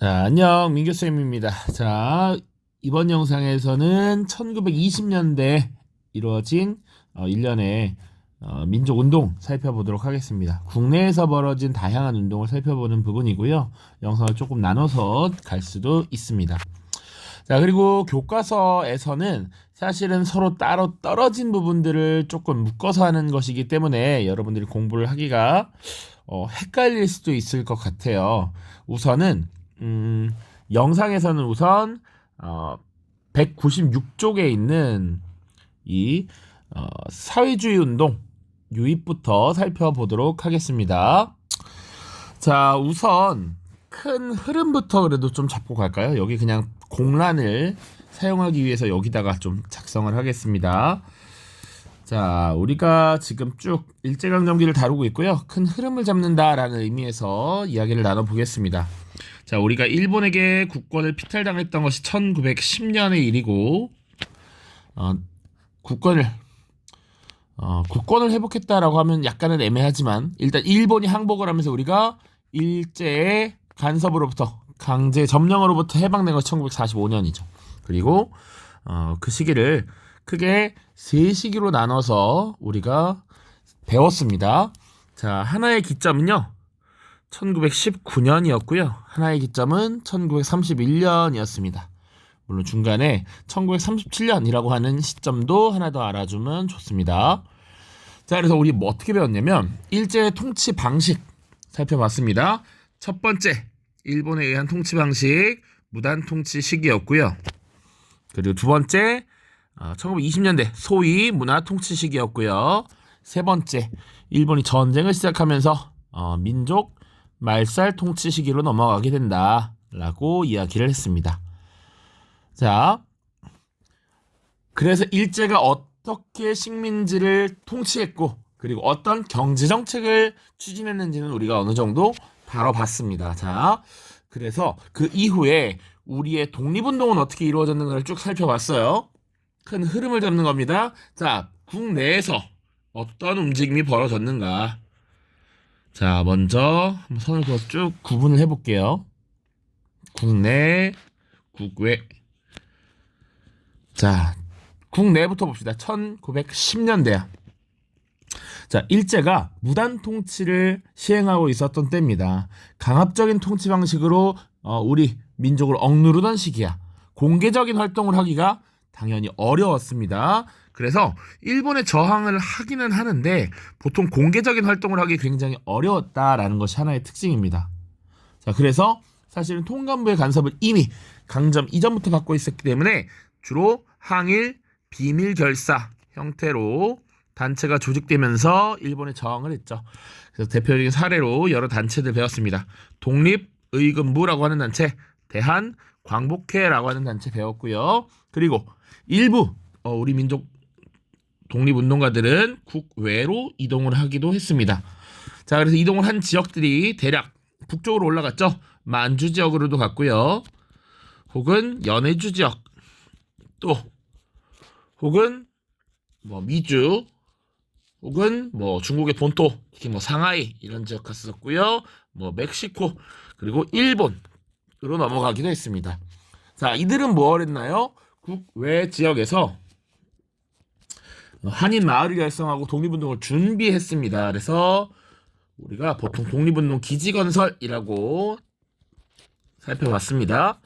자, 안녕, 민규쌤입니다. 자, 이번 영상에서는 1920년대 이루어진 일련의 민족운동 살펴보도록 하겠습니다. 국내에서 벌어진 다양한 운동을 살펴보는 부분이고요. 영상을 조금 나눠서 갈 수도 있습니다. 자, 그리고 교과서에서는 사실은 서로 따로 떨어진 부분들을 조금 묶어서 하는 것이기 때문에 여러분들이 공부를 하기가 헷갈릴 수도 있을 것 같아요. 우선은 영상에서는 우선 196쪽에 있는 이 사회주의 운동 유입부터 살펴보도록 하겠습니다. 자, 우선 큰 흐름부터 그래도 좀 잡고 갈까요? 여기 그냥 공란을 사용하기 위해서 여기다가 좀 작성을 하겠습니다. 자, 우리가 지금 쭉 일제강점기를 다루고 있고요. 큰 흐름을 잡는다라는 의미에서 이야기를 나눠보겠습니다. 자, 우리가 일본에게 국권을 피탈당했던 것이 1910년의 일이고 국권을 회복했다라고 하면 약간은 애매하지만 일단 일본이 항복을 하면서 우리가 일제의 간섭으로부터 강제 점령으로부터 해방된 것이 1945년이죠. 그리고 그 시기를 크게 세 시기로 나눠서 우리가 배웠습니다. 자, 하나의 기점은요 1919년이었고요. 하나의 기점은 1931년이었습니다. 물론 중간에 1937년이라고 하는 시점도 하나 더 알아주면 좋습니다. 자, 그래서 우리 뭐 어떻게 배웠냐면 일제 통치 방식 살펴봤습니다. 첫 번째, 일본에 의한 통치 방식, 무단 통치 시기였고요. 그리고 두 번째, 1920년대 소위 문화 통치 시기였고요. 세 번째, 일본이 전쟁을 시작하면서 민족 말살 통치 시기로 넘어가게 된다라고 이야기를 했습니다. 자, 그래서 일제가 어떻게 식민지를 통치했고 그리고 어떤 경제 정책을 추진했는지는 우리가 어느 정도 다뤄봤습니다. 자, 그래서 그 이후에 우리의 독립운동은 어떻게 이루어졌는가를 쭉 살펴봤어요. 큰 흐름을 잡는 겁니다. 자, 국내에서 어떤 움직임이 벌어졌는가. 자, 먼저 선을 그어 쭉 구분을 해볼게요. 국내, 국외. 자, 국내부터 봅시다. 1910년대야. 자, 일제가 무단 통치를 시행하고 있었던 때입니다. 강압적인 통치 방식으로 우리 민족을 억누르던 시기야. 공개적인 활동을 하기가 당연히 어려웠습니다. 그래서 일본에 저항을 하기는 하는데 보통 공개적인 활동을 하기 굉장히 어려웠다라는 것이 하나의 특징입니다. 자, 그래서 사실은 통감부의 간섭을 이미 강점 이전부터 받고 있었기 때문에 주로 항일 비밀 결사 형태로 단체가 조직되면서 일본에 저항을 했죠. 그래서 대표적인 사례로 여러 단체들 배웠습니다. 독립의금부라고 하는 단체, 대한광복회라고 하는 단체 배웠고요. 그리고 일부 우리 민족 독립운동가들은 국외로 이동을 하기도 했습니다. 자, 그래서 이동을 한 지역들이 대략 북쪽으로 올라갔죠. 만주 지역으로도 갔고요. 혹은 연해주 지역, 또 혹은 미주, 혹은 중국의 본토, 특히 상하이 이런 지역 갔었고요. 멕시코, 그리고 일본으로 넘어가기도 했습니다. 자, 이들은 뭘 했나요? 국외 지역에서 한인 마을을 결성하고 독립운동을 준비했습니다. 그래서 우리가 보통 독립운동 기지건설이라고 살펴봤습니다.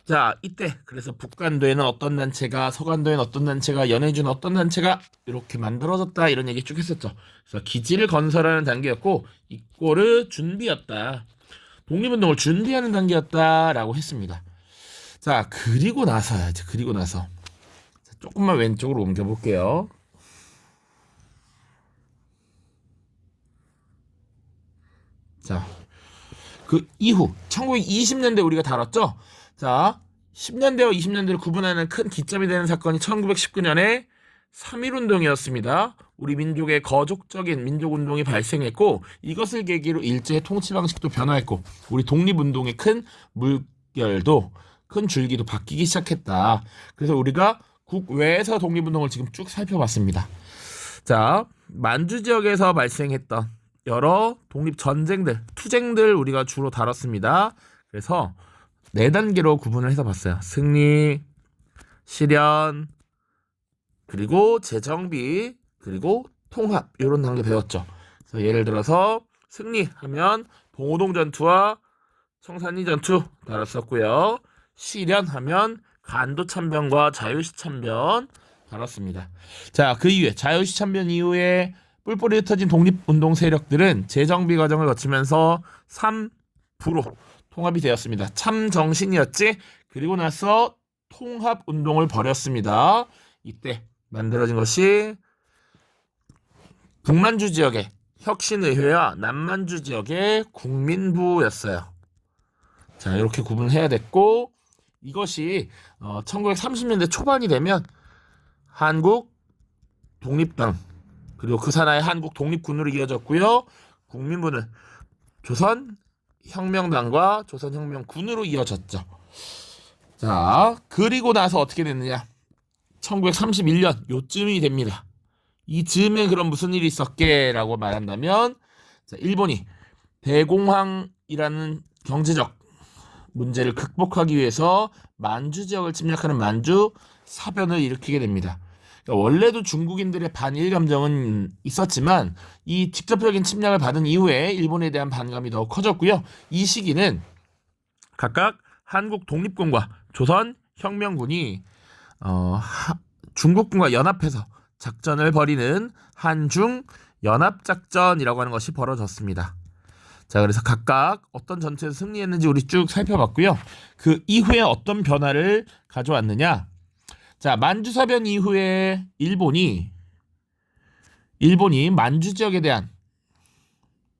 자, 이때 그래서 북간도에는 어떤 단체가, 서간도에는 어떤 단체가, 연해주는 어떤 단체가 이렇게 만들어졌다 이런 얘기 쭉 했었죠. 그래서 기지를 건설하는 단계였고 이꼬르 준비였다. 독립운동을 준비하는 단계였다라고 했습니다. 자, 그리고 나서 조금만 왼쪽으로 옮겨볼게요. 자, 그 이후 1920년대 우리가 다뤘죠. 자, 10년대와 20년대를 구분하는 큰 기점이 되는 사건이 1919년에 3.1운동이었습니다. 우리 민족의 거족적인 민족운동이 발생했고 이것을 계기로 일제의 통치 방식도 변화했고 우리 독립운동의 큰 물결도 큰 줄기도 바뀌기 시작했다. 그래서 우리가 국외에서 독립운동을 지금 쭉 살펴봤습니다. 자, 만주 지역에서 발생했던 여러 독립전쟁들, 투쟁들 우리가 주로 다뤘습니다. 그래서 4단계로 구분을 해서 봤어요. 승리, 실현, 그리고 재정비, 그리고 통합 이런 단계 배웠죠. 그래서 예를 들어서 승리하면 봉오동 전투와 청산리 전투 다뤘었고요. 실현하면 간도 참변과 자유시 참변 다뤘습니다. 자, 그 이후에 자유시 참변 이후에 뿔뿔이 흩어진 독립운동 세력들은 재정비 과정을 거치면서 3부로 통합이 되었습니다. 참 정신이었지. 그리고 나서 통합운동을 벌였습니다. 이때 만들어진 것이 북만주 지역의 혁신의회와 남만주 지역의 국민부였어요. 자, 이렇게 구분해야 됐고, 이것이 1930년대 초반이 되면 한국 독립당 그리고 그 산하의 한국 독립군으로 이어졌고요. 국민부는 조선혁명당과 조선혁명군으로 이어졌죠. 자, 그리고 나서 어떻게 됐느냐? 1931년 요쯤이 됩니다. 이 즈음에 그럼 무슨 일이 있었게라고 말한다면, 자, 일본이 대공황이라는 경제적 문제를 극복하기 위해서 만주 지역을 침략하는 만주 사변을 일으키게 됩니다. 그러니까 원래도 중국인들의 반일 감정은 있었지만 이 직접적인 침략을 받은 이후에 일본에 대한 반감이 더 커졌고요. 이 시기는 각각 한국 독립군과 조선 혁명군이 중국군과 연합해서 작전을 벌이는 한중 연합작전이라고 하는 것이 벌어졌습니다. 자, 그래서 각각 어떤 전투에서 승리했는지 우리 쭉 살펴봤고요. 그 이후에 어떤 변화를 가져왔느냐? 자, 만주사변 이후에 일본이 만주 지역에 대한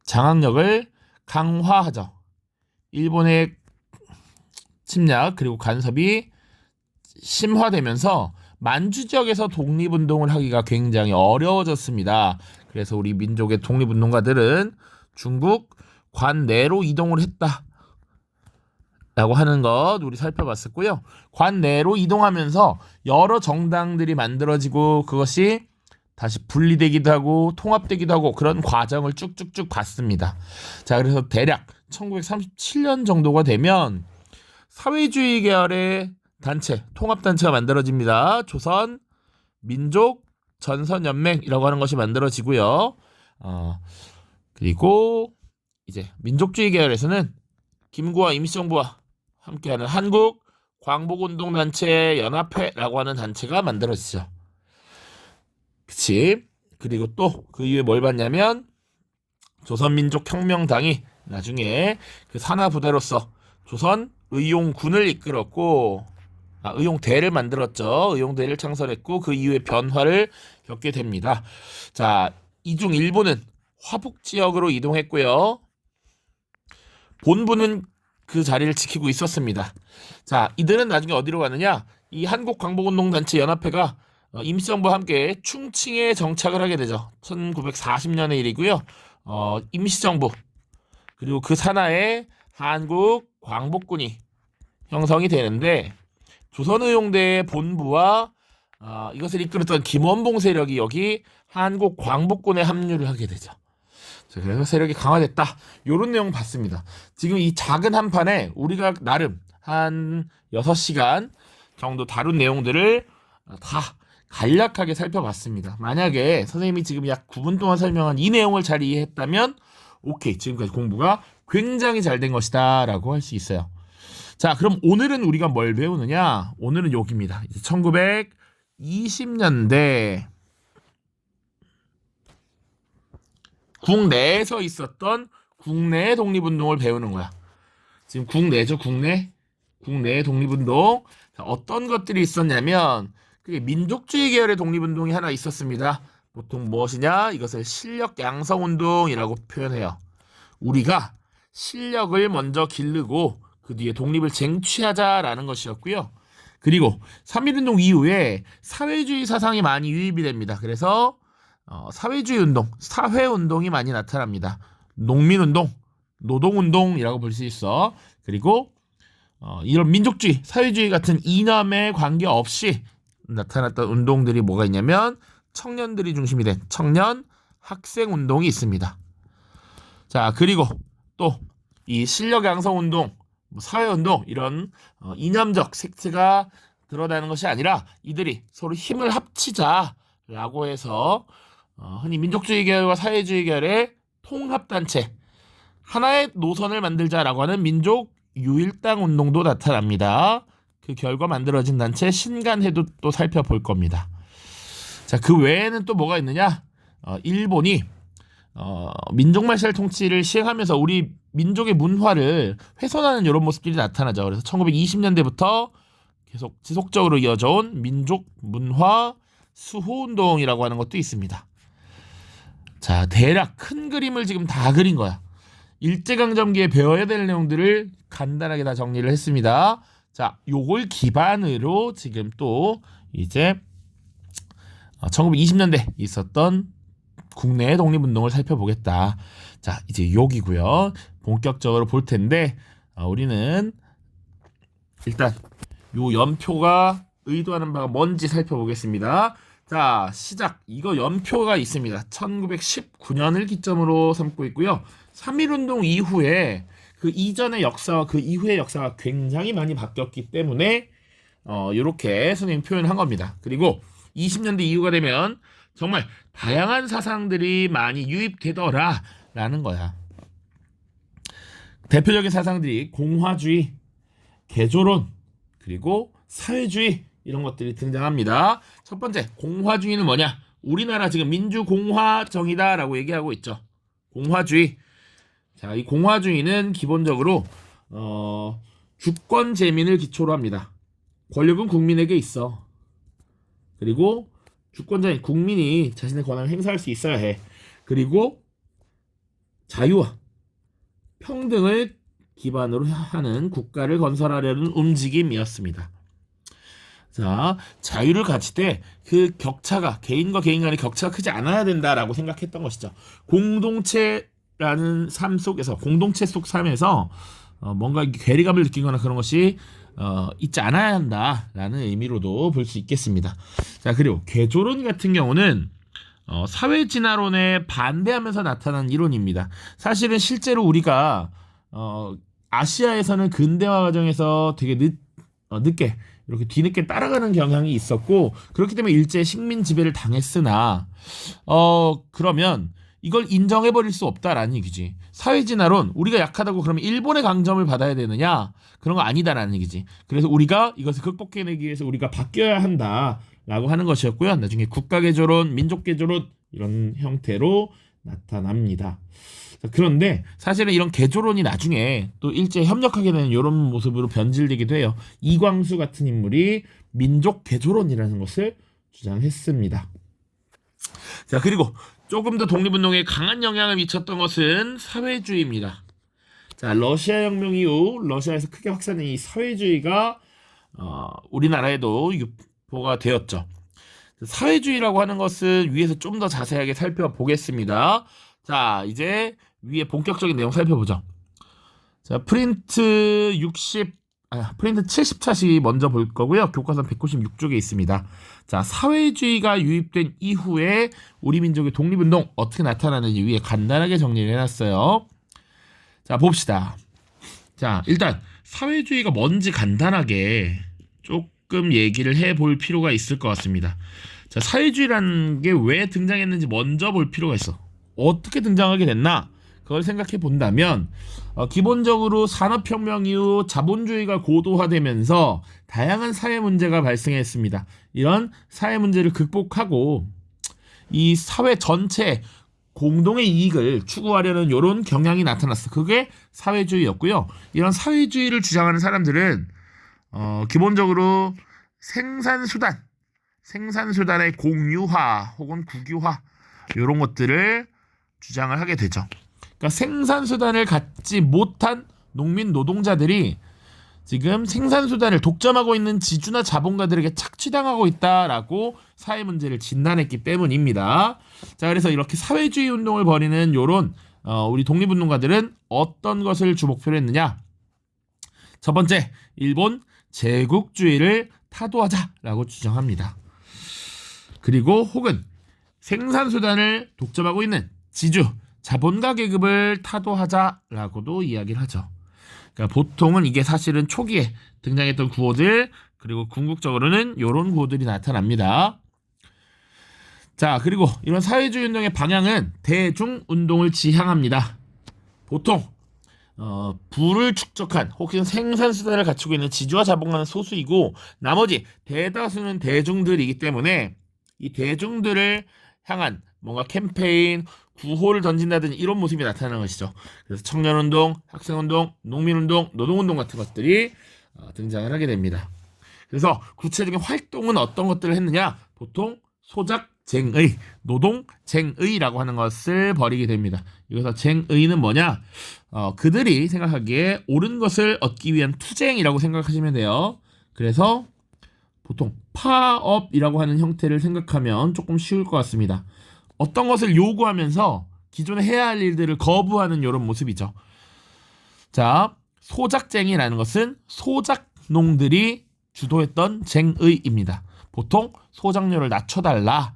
장악력을 강화하죠. 일본의 침략 그리고 간섭이 심화되면서 만주 지역에서 독립운동을 하기가 굉장히 어려워졌습니다. 그래서 우리 민족의 독립운동가들은 중국 관내로 이동을 했다 라고 하는 것 우리 살펴봤었고요. 관내로 이동하면서 여러 정당들이 만들어지고 그것이 다시 분리되기도 하고 통합되기도 하고 그런 과정을 쭉쭉쭉 봤습니다. 자, 그래서 대략 1937년 정도가 되면 사회주의 계열의 단체, 통합단체가 만들어집니다. 조선 민족 전선연맹이라고 하는 것이 만들어지고요. 그리고 이제 민족주의 계열에서는 김구와 임시정부와 함께하는 한국 광복운동단체 연합회라고 하는 단체가 만들어지죠. 그치? 그리고 또 그 이후에 뭘 봤냐면 조선민족혁명당이 나중에 그 산하부대로서 조선의용군을 이끌었고 의용대를 만들었죠. 의용대를 창설했고 그 이후에 변화를 겪게 됩니다. 자, 이중 일본은 화북 지역으로 이동했고요. 본부는 그 자리를 지키고 있었습니다. 자, 이들은 나중에 어디로 가느냐? 이 한국광복운동단체 연합회가 임시정부와 함께 충칭에 정착을 하게 되죠. 1940년의 일이고요. 임시정부 그리고 그 산하에 한국광복군이 형성이 되는데 조선의용대의 본부와 이것을 이끌었던 김원봉 세력이 여기 한국광복군에 합류를 하게 되죠. 자, 그래서 세력이 강화됐다. 이런 내용 봤습니다. 지금 이 작은 한 판에 우리가 나름 한 6시간 정도 다룬 내용들을 다 간략하게 살펴봤습니다. 만약에 선생님이 지금 약 9분 동안 설명한 이 내용을 잘 이해했다면 오케이, 지금까지 공부가 굉장히 잘 된 것이다 라고 할 수 있어요. 자, 그럼 오늘은 우리가 뭘 배우느냐? 오늘은 여기입니다. 1920년대 국내에서 있었던 국내의 독립운동을 배우는 거야. 지금 국내죠, 국내 독립운동. 자, 어떤 것들이 있었냐면 그게 민족주의 계열의 독립운동이 하나 있었습니다. 보통 무엇이냐? 이것을 실력 양성운동이라고 표현해요. 우리가 실력을 먼저 기르고 그 뒤에 독립을 쟁취하자라는 것이었고요. 그리고 3.1운동 이후에 사회주의 사상이 많이 유입이 됩니다. 그래서 사회주의 운동, 사회운동이 많이 나타납니다. 농민운동, 노동운동이라고 볼 수 있어. 그리고 이런 민족주의, 사회주의 같은 이념에 관계없이 나타났던 운동들이 뭐가 있냐면 청년들이 중심이 된 청년 학생운동이 있습니다. 자, 그리고 또 이 실력 양성 운동, 뭐 사회운동 이런 이념적 색채가 드러나는 것이 아니라 이들이 서로 힘을 합치자라고 해서 흔히 민족주의 계열과 사회주의 계열의 통합단체 하나의 노선을 만들자라고 하는 민족 유일당 운동도 나타납니다. 그 결과 만들어진 단체 신간회도 또 살펴볼 겁니다. 자, 그 외에는 또 뭐가 있느냐? 일본이 민족 말살 통치를 시행하면서 우리 민족의 문화를 훼손하는 이런 모습들이 나타나죠. 그래서 1920년대부터 계속 지속적으로 이어져온 민족 문화 수호 운동이라고 하는 것도 있습니다. 자, 대략 큰 그림을 지금 다 그린 거야. 일제강점기에 배워야 될 내용들을 간단하게 다 정리를 했습니다. 자, 요걸 기반으로 지금 또 이제 1920년대 있었던 국내의 독립운동을 살펴보겠다. 자, 이제 여기고요. 본격적으로 볼 텐데 우리는 일단 요 연표가 의도하는 바가 뭔지 살펴보겠습니다. 자, 시작. 이거 연표가 있습니다. 1919년을 기점으로 삼고 있고요. 3.1운동 이후에 그 이전의 역사와 그 이후의 역사가 굉장히 많이 바뀌었기 때문에 이렇게 선생님 표현한 겁니다. 그리고 20년대 이후가 되면 정말 다양한 사상들이 많이 유입되더라라는 거야. 대표적인 사상들이 공화주의, 개조론, 그리고 사회주의 이런 것들이 등장합니다. 첫 번째, 공화주의는 뭐냐? 우리나라 지금 민주공화정이다라고 얘기하고 있죠. 공화주의. 자, 이 공화주의는 기본적으로 주권 재민을 기초로 합니다. 권력은 국민에게 있어. 그리고 주권자인 국민이 자신의 권한을 행사할 수 있어야 해. 그리고 자유와 평등을 기반으로 하는 국가를 건설하려는 움직임이었습니다. 자, 자유를 가질 때 그 격차가 개인과 개인 간의 격차가 크지 않아야 된다라고 생각했던 것이죠. 공동체라는 삶 속에서 공동체 속 삶에서 뭔가 괴리감을 느끼거나 그런 것이 있지 않아야 한다라는 의미로도 볼 수 있겠습니다. 자, 그리고 개조론 같은 경우는 사회 진화론에 반대하면서 나타난 이론입니다. 사실은 실제로 우리가 아시아에서는 근대화 과정에서 되게 늦게 이렇게 뒤늦게 따라가는 경향이 있었고 그렇기 때문에 일제 식민 지배를 당했으나 그러면 이걸 인정해버릴 수 없다라는 얘기지. 사회진화론 우리가 약하다고 그러면 일본의 강점을 받아야 되느냐? 그런 거 아니다라는 얘기지. 그래서 우리가 이것을 극복해내기 위해서 우리가 바뀌어야 한다라고 하는 것이었고요. 나중에 국가개조론, 민족개조론 이런 형태로 나타납니다. 그런데 사실은 이런 개조론이 나중에 또 일제에 협력하게 되는 이런 모습으로 변질되기도 해요. 이광수 같은 인물이 민족개조론이라는 것을 주장했습니다. 자, 그리고 조금 더 독립운동에 강한 영향을 미쳤던 것은 사회주의입니다. 자, 러시아 혁명 이후 러시아에서 크게 확산된 이 사회주의가 우리나라에도 유포가 되었죠. 사회주의라고 하는 것은 위에서 좀 더 자세하게 살펴보겠습니다. 자, 이제 위에 본격적인 내용 살펴보죠. 자, 프린트 70차시 먼저 볼 거고요. 교과서 196쪽에 있습니다. 자, 사회주의가 유입된 이후에 우리 민족의 독립운동 어떻게 나타나는지 위에 간단하게 정리를 해놨어요. 자, 봅시다. 자, 일단 사회주의가 뭔지 간단하게 조금 얘기를 해볼 필요가 있을 것 같습니다. 자, 사회주의라는 게 왜 등장했는지 먼저 볼 필요가 있어. 어떻게 등장하게 됐나? 그걸 생각해 본다면 기본적으로 산업혁명 이후 자본주의가 고도화되면서 다양한 사회 문제가 발생했습니다. 이런 사회 문제를 극복하고 이 사회 전체 공동의 이익을 추구하려는 이런 경향이 나타났어. 그게 사회주의였고요. 이런 사회주의를 주장하는 사람들은 기본적으로 생산수단의 공유화 혹은 국유화 이런 것들을 주장을 하게 되죠. 그러니까 생산수단을 갖지 못한 농민 노동자들이 지금 생산수단을 독점하고 있는 지주나 자본가들에게 착취당하고 있다라고 사회 문제를 진단했기 때문입니다. 자, 그래서 이렇게 사회주의 운동을 벌이는 요런 우리 독립운동가들은 어떤 것을 주목표로 했느냐? 첫 번째, 일본 제국주의를 타도하자라고 주장합니다. 그리고 혹은 생산수단을 독점하고 있는 지주, 자본가 계급을 타도하자라고도 이야기를 하죠. 그러니까 보통은 이게 사실은 초기에 등장했던 구호들, 그리고 궁극적으로는 이런 구호들이 나타납니다. 자, 그리고 이런 사회주의 운동의 방향은 대중운동을 지향합니다. 보통 부를 축적한 혹은 생산수단을 갖추고 있는 지주와 자본가는 소수이고 나머지 대다수는 대중들이기 때문에 이 대중들을 향한 뭔가 캠페인, 구호를 던진다든지 이런 모습이 나타나는 것이죠. 그래서 청년운동, 학생운동, 농민운동, 노동운동 같은 것들이 등장을 하게 됩니다. 그래서 구체적인 활동은 어떤 것들을 했느냐? 보통 소작쟁의, 노동쟁의라고 하는 것을 벌이게 됩니다. 여기서 쟁의는 뭐냐? 그들이 생각하기에 옳은 것을 얻기 위한 투쟁이라고 생각하시면 돼요. 그래서 보통 파업이라고 하는 형태를 생각하면 조금 쉬울 것 같습니다. 어떤 것을 요구하면서 기존에 해야 할 일들을 거부하는 이런 모습이죠. 자, 소작쟁이라는 것은 소작농들이 주도했던 쟁의입니다. 보통 소작료를 낮춰달라.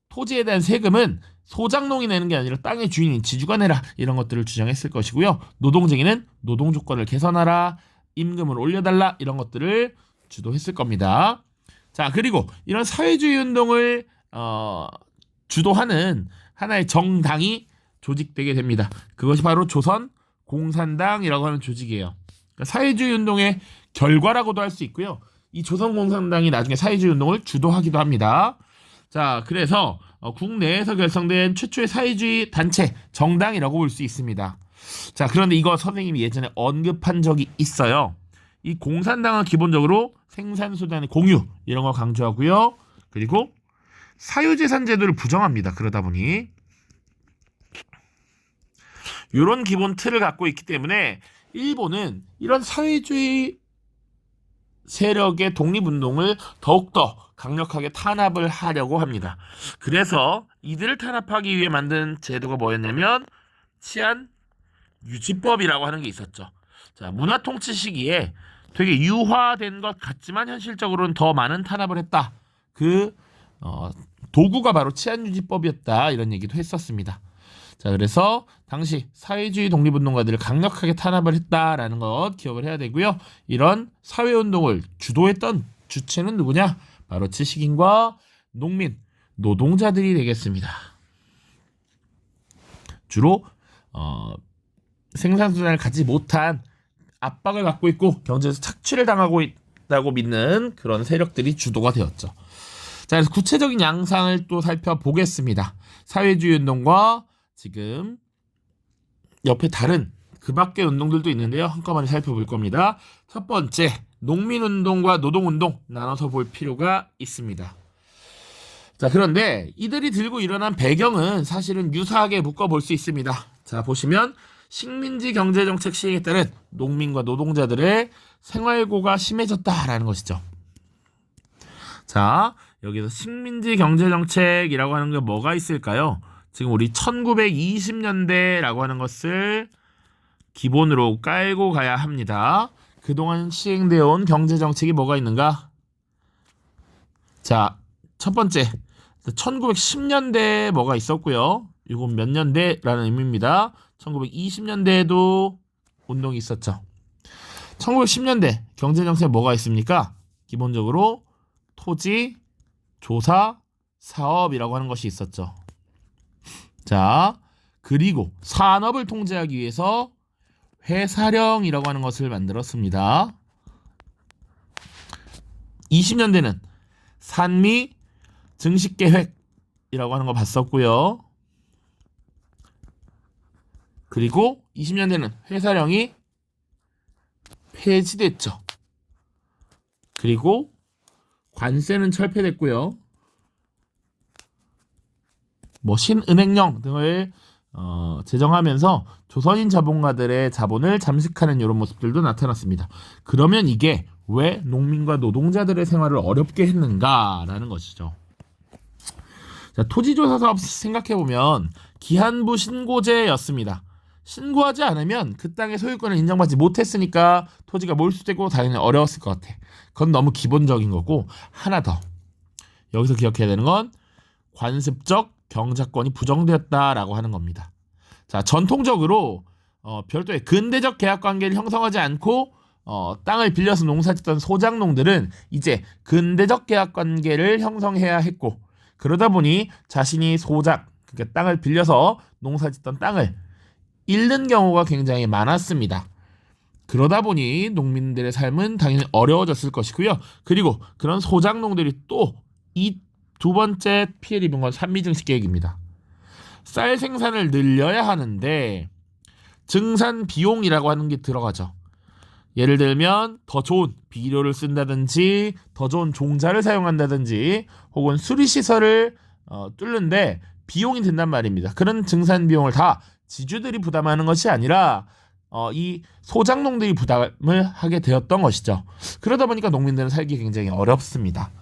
토지에 대한 세금은 소작농이 내는 게 아니라 땅의 주인인 지주가 내라. 이런 것들을 주장했을 것이고요. 노동쟁이는 노동 조건을 개선하라. 임금을 올려달라. 이런 것들을 주도했을 겁니다. 자, 그리고 이런 사회주의 운동을 주도하는 하나의 정당이 조직되게 됩니다. 그것이 바로 조선 공산당이라고 하는 조직이에요. 그러니까 사회주의 운동의 결과라고도 할 수 있고요. 이 조선 공산당이 나중에 사회주의 운동을 주도하기도 합니다. 자, 그래서 국내에서 결성된 최초의 사회주의 단체 정당이라고 볼 수 있습니다. 자, 그런데 이거 선생님이 예전에 언급한 적이 있어요. 이 공산당은 기본적으로 생산수단의 공유 이런 걸 강조하고요. 그리고 사유재산 제도를 부정합니다. 그러다 보니 이런 기본 틀을 갖고 있기 때문에 일본은 이런 사회주의 세력의 독립운동을 더욱더 강력하게 탄압을 하려고 합니다. 그래서 이들을 탄압하기 위해 만든 제도가 뭐였냐면 치안유지법이라고 하는 게 있었죠. 자, 문화통치 시기에 되게 유화된 것 같지만 현실적으로는 더 많은 탄압을 했다. 도구가 바로 치안유지법이었다. 이런 얘기도 했었습니다. 자, 그래서 당시 사회주의 독립운동가들을 강력하게 탄압을 했다라는 것 기억을 해야 되고요. 이런 사회운동을 주도했던 주체는 누구냐? 바로 지식인과 농민, 노동자들이 되겠습니다. 주로 생산수단을 갖지 못한 압박을 갖고 있고 경제에서 착취를 당하고 있다고 믿는 그런 세력들이 주도가 되었죠. 자, 그래서 구체적인 양상을 또 살펴보겠습니다. 사회주의 운동과 지금 옆에 다른 그 밖의 운동들도 있는데요. 한꺼번에 살펴볼 겁니다. 첫 번째, 농민운동과 노동운동 나눠서 볼 필요가 있습니다. 자, 그런데 이들이 들고 일어난 배경은 사실은 유사하게 묶어볼 수 있습니다. 자, 보시면 식민지 경제정책 시행에 따른 농민과 노동자들의 생활고가 심해졌다라는 것이죠. 자, 여기서 식민지 경제정책이라고 하는 게 뭐가 있을까요? 지금 우리 1920년대라고 하는 것을 기본으로 깔고 가야 합니다. 그동안 시행되어 온 경제정책이 뭐가 있는가? 자, 첫 번째 1910년대에 뭐가 있었고요. 이건 몇 년대라는 의미입니다. 1920년대에도 운동이 있었죠. 1910년대 경제정책에 뭐가 있습니까? 기본적으로 토지, 조사, 사업이라고 하는 것이 있었죠. 자, 그리고 산업을 통제하기 위해서 회사령이라고 하는 것을 만들었습니다. 20년대는 산미 증식계획이라고 하는 거 봤었고요. 그리고 20년대는 회사령이 폐지됐죠. 그리고 관세는 철폐됐고요. 신은행령 등을 제정하면서 조선인 자본가들의 자본을 잠식하는 이런 모습들도 나타났습니다. 그러면 이게 왜 농민과 노동자들의 생활을 어렵게 했는가라는 것이죠. 자, 토지조사 사업 생각해보면 기한부 신고제였습니다. 신고하지 않으면 그 땅의 소유권을 인정받지 못했으니까 토지가 몰수되고 당연히 어려웠을 것 같아. 그건 너무 기본적인 거고, 하나 더 여기서 기억해야 되는 건 관습적 경작권이 부정되었다라고 하는 겁니다. 자, 전통적으로 별도의 근대적 계약 관계를 형성하지 않고 땅을 빌려서 농사짓던 소작농들은 이제 근대적 계약 관계를 형성해야 했고, 그러다 보니 자신이 그러니까 땅을 빌려서 농사짓던 땅을 잃는 경우가 굉장히 많았습니다. 그러다 보니 농민들의 삶은 당연히 어려워졌을 것이고요. 그리고 그런 소작농들이 또 이 두 번째 피해를 입은 건 산미증식 계획입니다. 쌀 생산을 늘려야 하는데 증산 비용이라고 하는 게 들어가죠. 예를 들면 더 좋은 비료를 쓴다든지 더 좋은 종자를 사용한다든지 혹은 수리시설을 뚫는데 비용이 든단 말입니다. 그런 증산 비용을 다 지주들이 부담하는 것이 아니라 이 소작농들이 부담을 하게 되었던 것이죠. 그러다 보니까 농민들은 살기 굉장히 어렵습니다.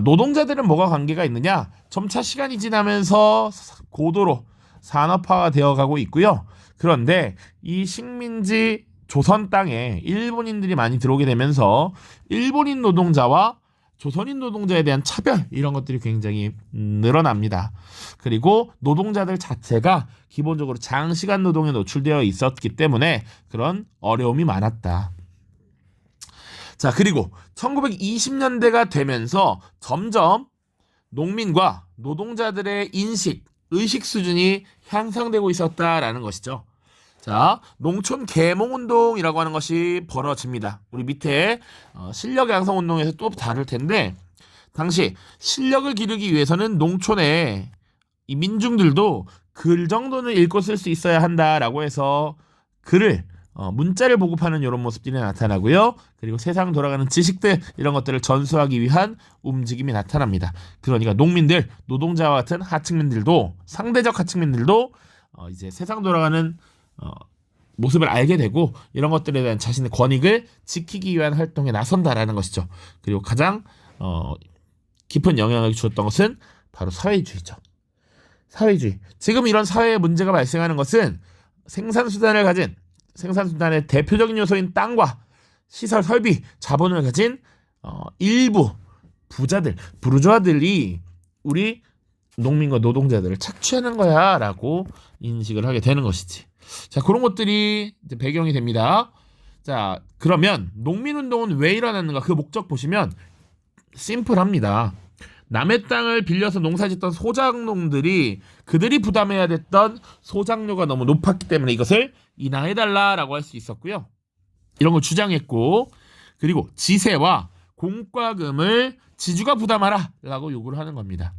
노동자들은 뭐가 관계가 있느냐? 점차 시간이 지나면서 고도로 산업화가 되어가고 있고요. 그런데 이 식민지 조선 땅에 일본인들이 많이 들어오게 되면서 일본인 노동자와 조선인 노동자에 대한 차별, 이런 것들이 굉장히 늘어납니다. 그리고 노동자들 자체가 기본적으로 장시간 노동에 노출되어 있었기 때문에 그런 어려움이 많았다. 자, 그리고 1920년대가 되면서 점점 농민과 노동자들의 의식 수준이 향상되고 있었다라는 것이죠. 자, 농촌 계몽운동이라고 하는 것이 벌어집니다. 우리 밑에 실력 양성 운동에서 또 다를 텐데, 당시 실력을 기르기 위해서는 농촌에 이 민중들도 글 정도는 읽고 쓸 수 있어야 한다라고 해서 글을 문자를 보급하는 이런 모습들이 나타나고요. 그리고 세상 돌아가는 지식들, 이런 것들을 전수하기 위한 움직임이 나타납니다. 그러니까 농민들, 노동자와 같은 하층민들도, 상대적 하층민들도 이제 세상 돌아가는 모습을 알게 되고, 이런 것들에 대한 자신의 권익을 지키기 위한 활동에 나선다라는 것이죠. 그리고 가장 깊은 영향을 주었던 것은 바로 사회주의죠. 사회주의. 지금 이런 사회에 문제가 발생하는 것은 생산수단의 대표적인 요소인 땅과 시설, 설비, 자본을 가진 일부 부자들, 부르주아들이 우리 농민과 노동자들을 착취하는 거야 라고 인식을 하게 되는 것이지. 자, 그런 것들이 이제 배경이 됩니다. 자, 그러면 농민운동은 왜 일어났는가? 그 목적 보시면 심플합니다. 남의 땅을 빌려서 농사짓던 소작농들이 그들이 부담해야 됐던 소작료가 너무 높았기 때문에 이것을 인하해달라라고 할 수 있었고요. 이런 걸 주장했고, 그리고 지세와 공과금을 지주가 부담하라 라고 요구를 하는 겁니다.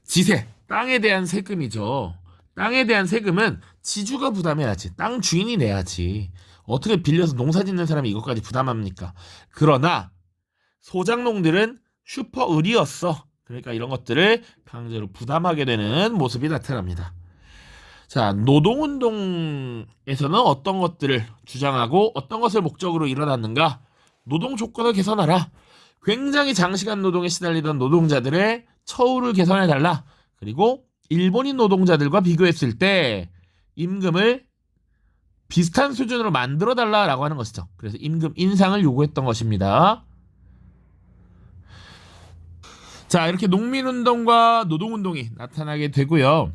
지세, 땅에 대한 세금이죠. 땅에 대한 세금은 지주가 부담해야지. 땅 주인이 내야지. 어떻게 빌려서 농사 짓는 사람이 이것까지 부담합니까? 그러나 소작농들은 슈퍼을이었어. 그러니까 이런 것들을 강제로 부담하게 되는 모습이 나타납니다. 자, 노동운동에서는 어떤 것들을 주장하고 어떤 것을 목적으로 일어났는가? 노동 조건을 개선하라. 굉장히 장시간 노동에 시달리던 노동자들의 처우를 개선해달라. 그리고 일본인 노동자들과 비교했을 때 임금을 비슷한 수준으로 만들어달라라고 하는 것이죠. 그래서 임금 인상을 요구했던 것입니다. 자, 이렇게 농민운동과 노동운동이 나타나게 되고요.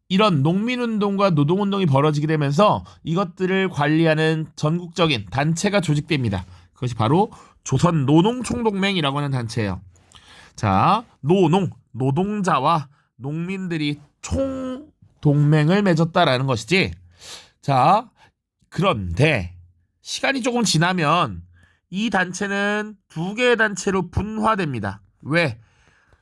이런 농민운동과 노동운동이 벌어지게 되면서 이것들을 관리하는 전국적인 단체가 조직됩니다. 그것이 바로 조선노농총동맹이라고 하는 단체예요. 자, 노동자와 농민들이 총동맹을 맺었다라는 것이지. 자, 그런데 시간이 조금 지나면 이 단체는 두 개의 단체로 분화됩니다. 왜?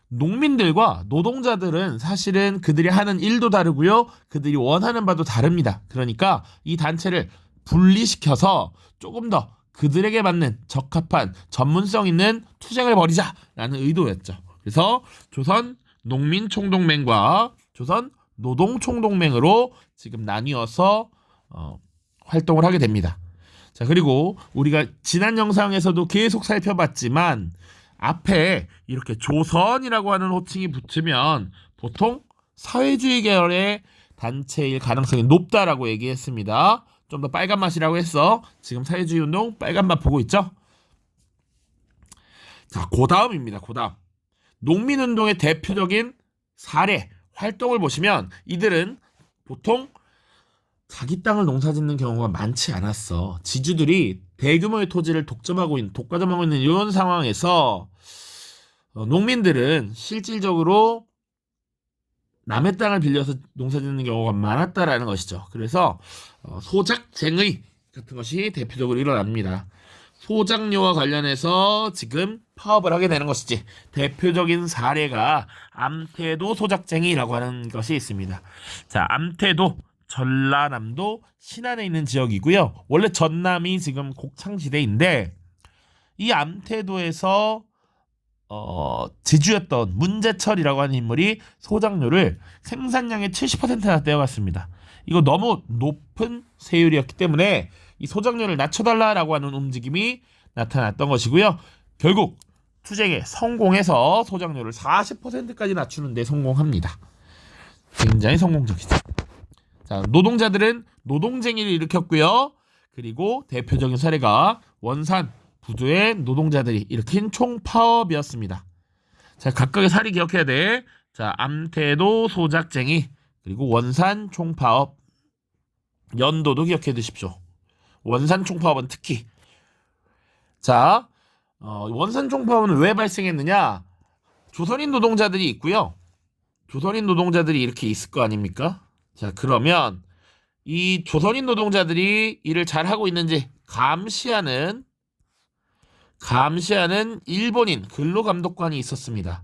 농민들과 노동자들은 사실은 그들이 하는 일도 다르고요. 그들이 원하는 바도 다릅니다. 그러니까 이 단체를 분리시켜서 조금 더 그들에게 맞는 적합한 전문성 있는 투쟁을 벌이자라는 의도였죠. 그래서 조선 농민총동맹과 조선 노동총동맹으로 지금 나뉘어서 활동을 하게 됩니다. 자, 그리고 우리가 지난 영상에서도 계속 살펴봤지만 앞에 이렇게 조선이라고 하는 호칭이 붙으면 보통 사회주의 계열의 단체일 가능성이 높다라고 얘기했습니다. 좀 더 빨간 맛이라고 했어. 지금 사회주의 운동 빨간 맛 보고 있죠? 자, 그 다음입니다. 그 다음. 농민운동의 대표적인 사례, 활동을 보시면 이들은 보통 자기 땅을 농사짓는 경우가 많지 않았어. 지주들이 대규모의 토지를 독과점하고 있는 이런 상황에서 농민들은 실질적으로 남의 땅을 빌려서 농사짓는 경우가 많았다라는 것이죠. 그래서 소작쟁의 같은 것이 대표적으로 일어납니다. 소작료와 관련해서 지금 파업을 하게 되는 것이지. 대표적인 사례가 암태도 소작쟁이라고 하는 것이 있습니다. 자, 암태도 전라남도 신안에 있는 지역이고요. 원래 전남이 지금 곡창지대인데 이 암태도에서 지주였던 문제철이라고 하는 인물이 소작료를 생산량의 70%나 떼어갔습니다. 이거 너무 높은 세율이었기 때문에 이 소작료를 낮춰달라라고 하는 움직임이 나타났던 것이고요. 결국 투쟁에 성공해서 소작료를 40%까지 낮추는 데 성공합니다. 굉장히 성공적이죠. 자, 노동자들은 노동쟁의를 일으켰고요. 그리고 대표적인 사례가 원산 부두의 노동자들이 일으킨 총파업이었습니다. 자, 각각의 사례 기억해야 돼. 자, 암태도 소작쟁이, 그리고 원산 총파업, 연도도 기억해 두십시오. 원산 총파업은 특히. 자, 원산 총파업은 왜 발생했느냐? 조선인 노동자들이 있고요. 조선인 노동자들이 이렇게 있을 거 아닙니까? 자, 그러면 이 조선인 노동자들이 일을 잘하고 있는지 감시하는 일본인 근로감독관이 있었습니다.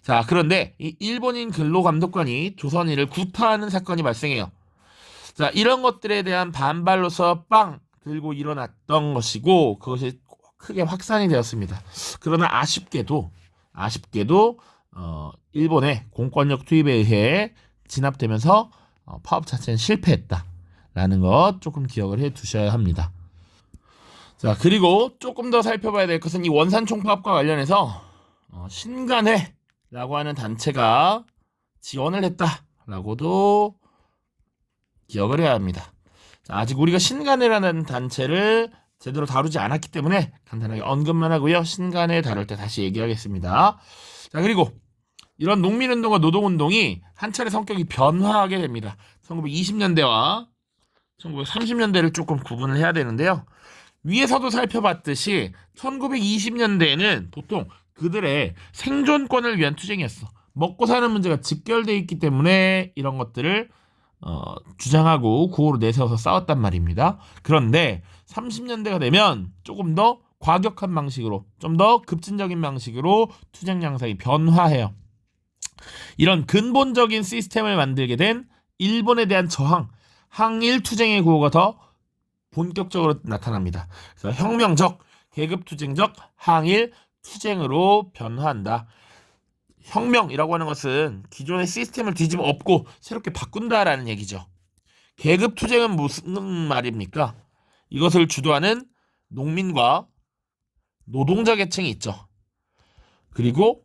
자, 그런데 이 일본인 근로감독관이 조선인을 구타하는 사건이 발생해요. 자, 이런 것들에 대한 반발로서 빵 들고 일어났던 것이고 그것이 크게 확산이 되었습니다. 그러나 아쉽게도 일본의 공권력 투입에 의해 진압되면서 파업 자체는 실패했다라는 것 조금 기억을 해 두셔야 합니다. 자, 그리고 조금 더 살펴봐야 될 것은 이 원산 총파업과 관련해서 신간회라고 하는 단체가 지원을 했다라고도 기억을 해야 합니다. 자, 아직 우리가 신간회라는 단체를 제대로 다루지 않았기 때문에 간단하게 언급만 하고요. 신간회 다룰 때 다시 얘기하겠습니다. 자, 그리고 이런 농민운동과 노동운동이 한 차례 성격이 변화하게 됩니다. 1920년대와 1930년대를 조금 구분을 해야 되는데요. 위에서도 살펴봤듯이 1920년대에는 보통 그들의 생존권을 위한 투쟁이었어. 먹고 사는 문제가 직결되어 있기 때문에 이런 것들을 주장하고 구호로 내세워서 싸웠단 말입니다. 그런데 30년대가 되면 조금 더 과격한 방식으로, 좀 더 급진적인 방식으로 투쟁 양상이 변화해요. 이런 근본적인 시스템을 만들게 된 일본에 대한 저항, 항일 투쟁의 구호가 더 본격적으로 나타납니다. 그래서 혁명적, 계급투쟁적 항일 투쟁으로 변화한다. 혁명이라고 하는 것은 기존의 시스템을 뒤집어 엎고 새롭게 바꾼다라는 얘기죠. 계급투쟁은 무슨 말입니까? 이것을 주도하는 농민과 노동자 계층이 있죠. 그리고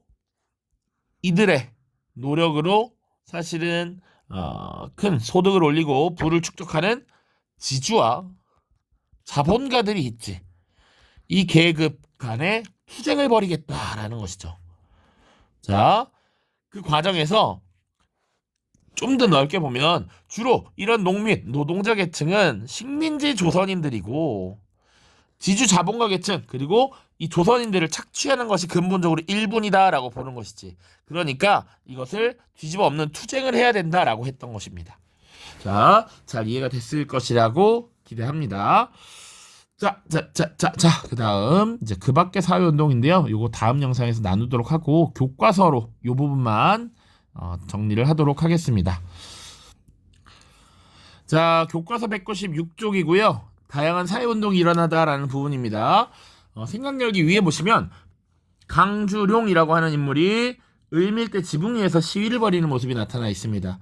이들의 노력으로 사실은 큰 소득을 올리고 부를 축적하는 지주와 자본가들이 있지. 이 계급 간에 투쟁을 벌이겠다라는 것이죠. 자, 그 과정에서 좀 더 넓게 보면 주로 이런 농민, 노동자 계층은 식민지 조선인들이고 지주 자본가 계층, 그리고 이 조선인들을 착취하는 것이 근본적으로 일본이다라고 보는 것이지. 그러니까 이것을 뒤집어 엎는 투쟁을 해야 된다라고 했던 것입니다. 자, 잘 이해가 됐을 것이라고 기대합니다. 자, 그 다음, 이제 그 밖의 사회운동인데요. 요거 다음 영상에서 나누도록 하고, 교과서로 요 부분만 정리를 하도록 하겠습니다. 자, 교과서 196쪽이고요. 다양한 사회운동이 일어나다라는 부분입니다. 생각열기 위에 보시면, 강주룡이라고 하는 인물이 을밀대 지붕 위에서 시위를 벌이는 모습이 나타나 있습니다.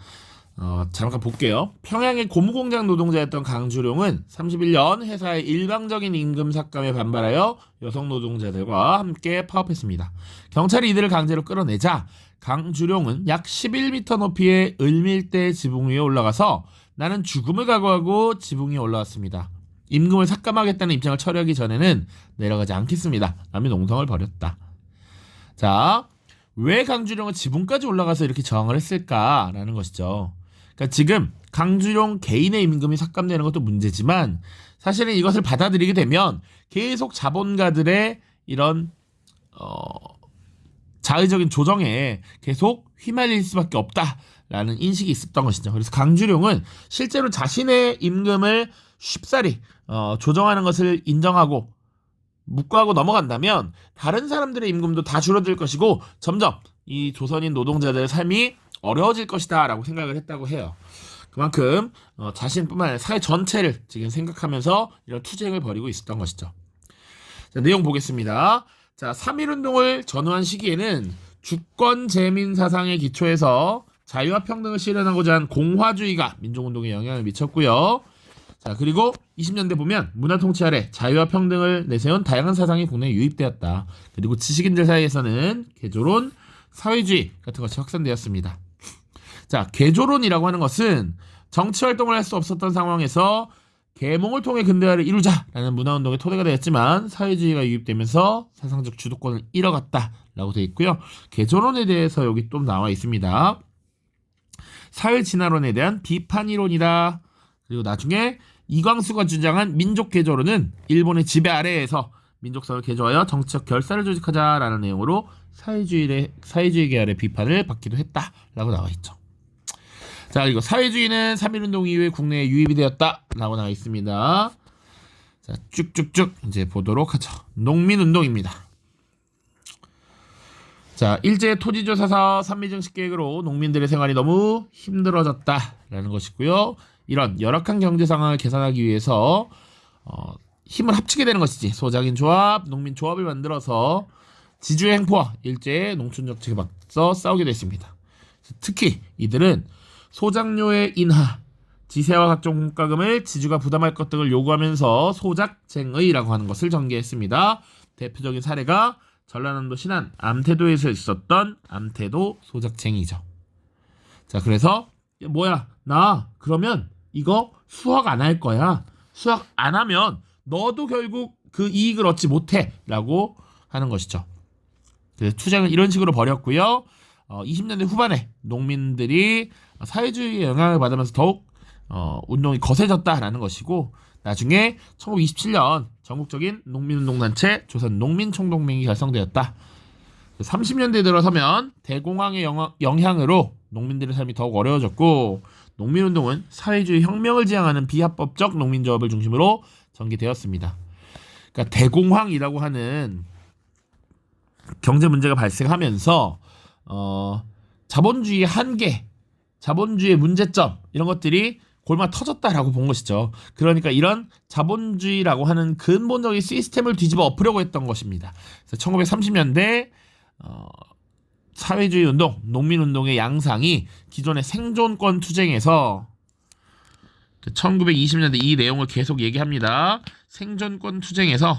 잠깐 볼게요. 평양의 고무공장 노동자였던 강주룡은 31년 회사의 일방적인 임금 삭감에 반발하여 여성 노동자들과 함께 파업했습니다. 경찰이 이들을 강제로 끌어내자 강주룡은 약 11m 높이의 을밀대 지붕 위에 올라가서 나는 죽음을 각오하고 지붕 위에 올라왔습니다. 임금을 삭감하겠다는 입장을 처리하기 전에는 내려가지 않겠습니다. 라며 농성을 벌였다. 자, 왜 강주룡은 지붕까지 올라가서 이렇게 저항을 했을까라는 것이죠. 그러니까 지금 강주룡 개인의 임금이 삭감되는 것도 문제지만 사실은 이것을 받아들이게 되면 계속 자본가들의 이런 자의적인 조정에 계속 휘말릴 수밖에 없다라는 인식이 있었던 것이죠. 그래서 강주룡은 실제로 자신의 임금을 쉽사리 조정하는 것을 인정하고 묵과하고 넘어간다면 다른 사람들의 임금도 다 줄어들 것이고 점점 이 조선인 노동자들의 삶이 어려워질 것이다 라고 생각을 했다고 해요. 그만큼 자신뿐만 아니라 사회 전체를 지금 생각하면서 이런 투쟁을 벌이고 있었던 것이죠. 자, 내용 보겠습니다. 자, 3.1운동을 전후한 시기에는 주권 재민 사상의 기초에서 자유와 평등을 실현하고자 한 공화주의가 민족운동에 영향을 미쳤고요. 자, 그리고 20년대 보면 문화 통치 아래 자유와 평등을 내세운 다양한 사상이 국내에 유입되었다. 그리고 지식인들 사이에서는 개조론, 사회주의 같은 것이 확산되었습니다. 자, 개조론이라고 하는 것은 정치활동을 할 수 없었던 상황에서 계몽을 통해 근대화를 이루자라는 문화운동의 토대가 되었지만 사회주의가 유입되면서 사상적 주도권을 잃어갔다라고 되어 있고요. 개조론에 대해서 여기 또 나와 있습니다. 사회진화론에 대한 비판이론이다. 그리고 나중에 이광수가 주장한 민족개조론은 일본의 지배 아래에서 민족성을 개조하여 정치적 결사를 조직하자라는 내용으로 사회주의 계열의 비판을 받기도 했다라고 나와 있죠. 자, 그리고 사회주의는 3.1운동 이후에 국내에 유입이 되었다라고 나와 있습니다. 자, 쭉쭉쭉 이제 보도록 하죠. 농민운동입니다. 자, 일제 토지조사 사업 산미증식 계획으로 농민들의 생활이 너무 힘들어졌다라는 것이고요. 이런 열악한 경제 상황을 개선하기 위해서 힘을 합치게 되는 것이지. 소작인 조합, 농민 조합을 만들어서 지주의 횡포와 일제의 농촌 정책에 맞서 싸우게 됐습니다. 특히 이들은 소작료의 인하, 지세와 각종 공과금을 지주가 부담할 것 등을 요구하면서 소작쟁의라고 하는 것을 전개했습니다. 대표적인 사례가 전라남도 신안 암태도에서 있었던 암태도 소작쟁이죠. 자, 그래서 뭐야, 나 그러면 이거 수확 안 할 거야. 수확 안 하면 너도 결국 그 이익을 얻지 못해 라고 하는 것이죠. 그래서 투쟁을 이런 식으로 벌였고요. 20년대 후반에 농민들이 사회주의의 영향을 받으면서 더욱 운동이 거세졌다라는 것이고, 나중에 1927년 전국적인 농민운동단체 조선농민총동맹이 결성되었다. 30년대에 들어서면 대공황의 영향으로 농민들의 삶이 더욱 어려워졌고, 농민운동은 사회주의 혁명을 지향하는 비합법적 농민조합을 중심으로 전개되었습니다. 그러니까 대공황이라고 하는 경제 문제가 발생하면서 자본주의의 한계, 자본주의의 문제점 이런 것들이 골마 터졌다라고 본 것이죠. 그러니까 이런 자본주의라고 하는 근본적인 시스템을 뒤집어 엎으려고 했던 것입니다. 그래서 1930년대 사회주의 운동, 농민운동의 양상이 기존의 생존권 투쟁에서 1920년대 이 내용을 계속 얘기합니다. 생존권 투쟁에서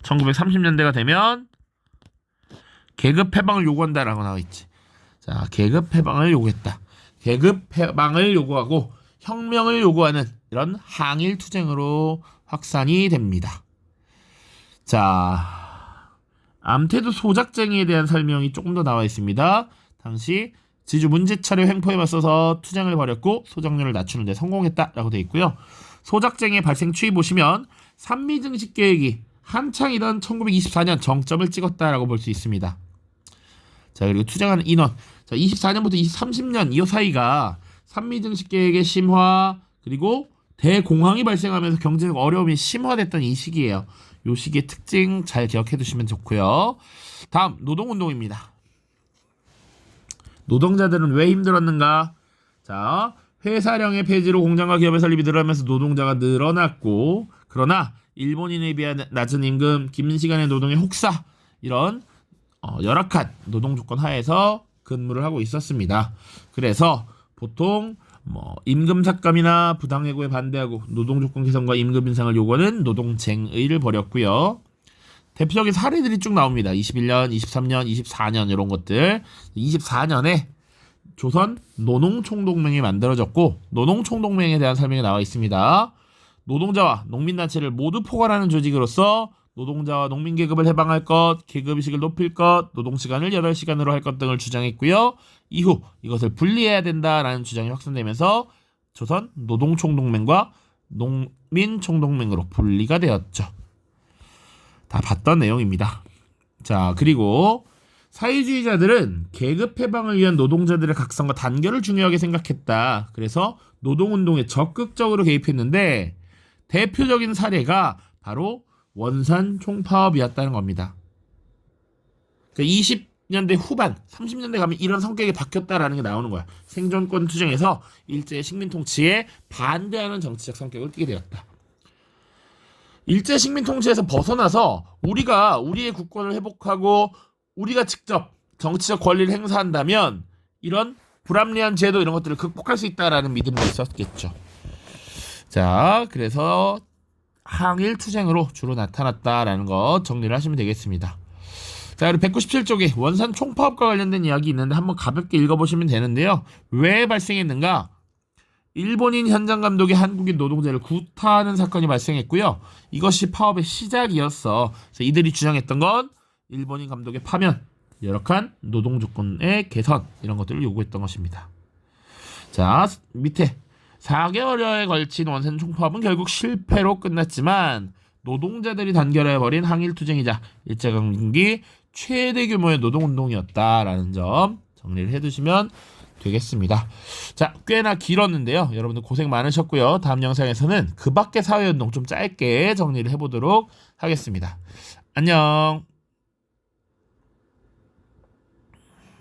1930년대가 되면 계급 해방을 요구한다라고 나와 있지. 자, 계급 해방을 요구했다. 계급 해방을 요구하고 혁명을 요구하는 이런 항일 투쟁으로 확산이 됩니다. 자, 암태도 소작쟁이에 대한 설명이 조금 더 나와 있습니다. 당시 지주 문제차례 횡포에 맞서서 투쟁을 벌였고 소작료를 낮추는 데 성공했다라고 되어 있고요. 소작쟁이의 발생 추이 보시면 산미증식 계획이 한창이던 1924년 정점을 찍었다라고 볼 수 있습니다. 자, 그리고 투쟁하는 인원. 자, 24년부터 30년 이 사이가 산미증식 계획의 심화, 그리고 대공황이 발생하면서 경제적 어려움이 심화됐던 이 시기예요. 이 시기의 특징 잘 기억해 두시면 좋고요. 다음, 노동운동입니다. 노동자들은 왜 힘들었는가? 자, 회사령의 폐지로 공장과 기업의 설립이 늘어나면서 노동자가 늘어났고, 그러나 일본인에 비한 낮은 임금, 긴 시간의 노동의 혹사, 이런 열악한 노동 조건 하에서 근무를 하고 있었습니다. 그래서 보통 임금 삭감이나 부당해고에 반대하고 노동 조건 개선과 임금 인상을 요구하는 노동쟁의를 벌였고요. 대표적인 사례들이 쭉 나옵니다. 21년, 23년, 24년 이런 것들. 24년에 조선 노농총동맹이 만들어졌고, 노농총동맹에 대한 설명이 나와 있습니다. 노동자와 농민단체를 모두 포괄하는 조직으로서 노동자와 농민 계급을 해방할 것, 계급의식을 높일 것, 노동시간을 8시간으로 할 것 등을 주장했고요. 이후 이것을 분리해야 된다라는 주장이 확산되면서 조선 노동총동맹과 농민총동맹으로 분리가 되었죠. 다 봤던 내용입니다. 자, 그리고 사회주의자들은 계급 해방을 위한 노동자들의 각성과 단결을 중요하게 생각했다. 그래서 노동운동에 적극적으로 개입했는데 대표적인 사례가 바로 원산 총파업이었다는 겁니다. 그러니까 20년대 후반, 30년대 가면 이런 성격이 바뀌었다라는 게 나오는 거야. 생존권 투쟁에서 일제 식민 통치에 반대하는 정치적 성격을 띠게 되었다. 일제 식민 통치에서 벗어나서 우리가 우리의 국권을 회복하고 우리가 직접 정치적 권리를 행사한다면 이런 불합리한 제도 이런 것들을 극복할 수 있다라는 믿음이 있었겠죠. 자, 그래서 항일 투쟁으로 주로 나타났다라는 거 정리를 하시면 되겠습니다. 자, 그리고 197쪽에 원산 총파업과 관련된 이야기 있는데 한번 가볍게 읽어보시면 되는데요. 왜 발생했는가? 일본인 현장 감독이 한국인 노동자를 구타하는 사건이 발생했고요. 이것이 파업의 시작이었어. 그래서 이들이 주장했던 건 일본인 감독의 파면, 열악한 노동 조건의 개선 이런 것들을 요구했던 것입니다. 자, 밑에 4개월여에 걸친 원산 총파업은 결국 실패로 끝났지만 노동자들이 단결해버린 항일투쟁이자 일제강점기 최대 규모의 노동운동이었다라는 점 정리를 해두시면 되겠습니다. 자, 꽤나 길었는데요. 여러분들 고생 많으셨고요. 다음 영상에서는 그 밖의 사회운동 좀 짧게 정리를 해보도록 하겠습니다. 안녕.